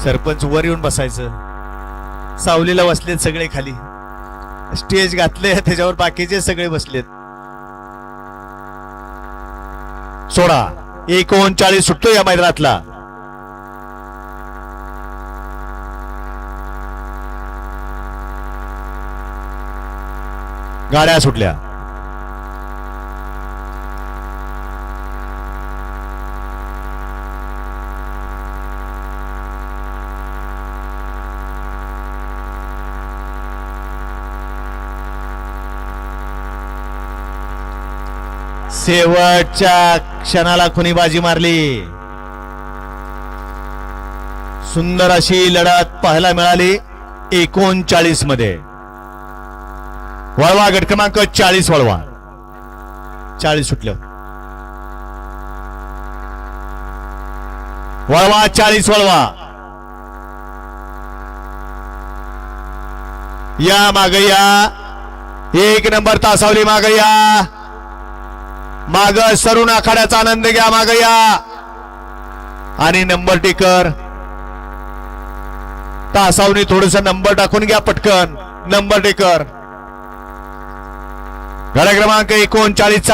सरपंच वर येऊन बसायचं, सावलीला बसलेत सगळे खाली, स्टेज घातले त्याच्यावर बाकीचे सगळे बसलेत. 39 सुटतो या मैदानातला. गाड्या सुटल्या. शेवटच्या क्षणाला कोणी बाजी मारली. सुंदर अशी लढत पाहायला मिळाली. 39 मध्ये वळवा गट क्रमांक 40 वळवा. 40 सुटलं. वळवा 40 वळवा. या माग या. 1 नंबर तासावली माग या. माग सरून आखाड्याचा आनंद घ्या. माग या आणि नंबर टेकर तासावनी थोडस नंबर टाकून घ्या पटकन. नंबर टेकर गाडा क्रमांक 39.